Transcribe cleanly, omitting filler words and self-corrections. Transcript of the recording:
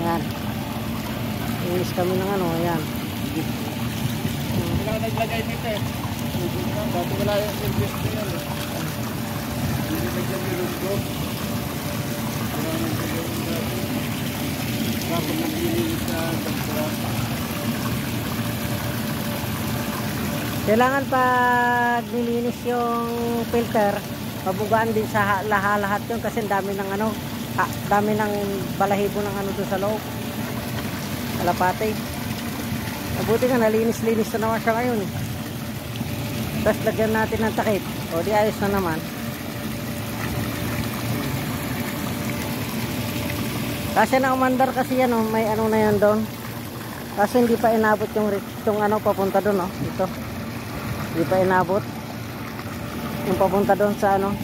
Ayan. Inis kami ng ano, ayan. Wala naglagay nito eh. Dati wala yung service na yan eh. Hindi nagyan yung rugo. Wala naglagay yung dati. Kapag naglilinis na dagdara. Kailangan pag nilinis yung filter, mabugaan din sa lahat yun kasi dami ng ano, dami ng balahibo ng ano doon sa loob. Kalapate. Mabuti nga nalinis-linis na naman siya ngayon. Tapos lagyan natin ng takip. O di ayos na naman. Kasi na umandar kasi yan, oh, may ano na yan doon. Kasi hindi pa inabot yung ano papunta doon, oh. Ito. Hindi pa inabot. Yung papunta doon sa ano.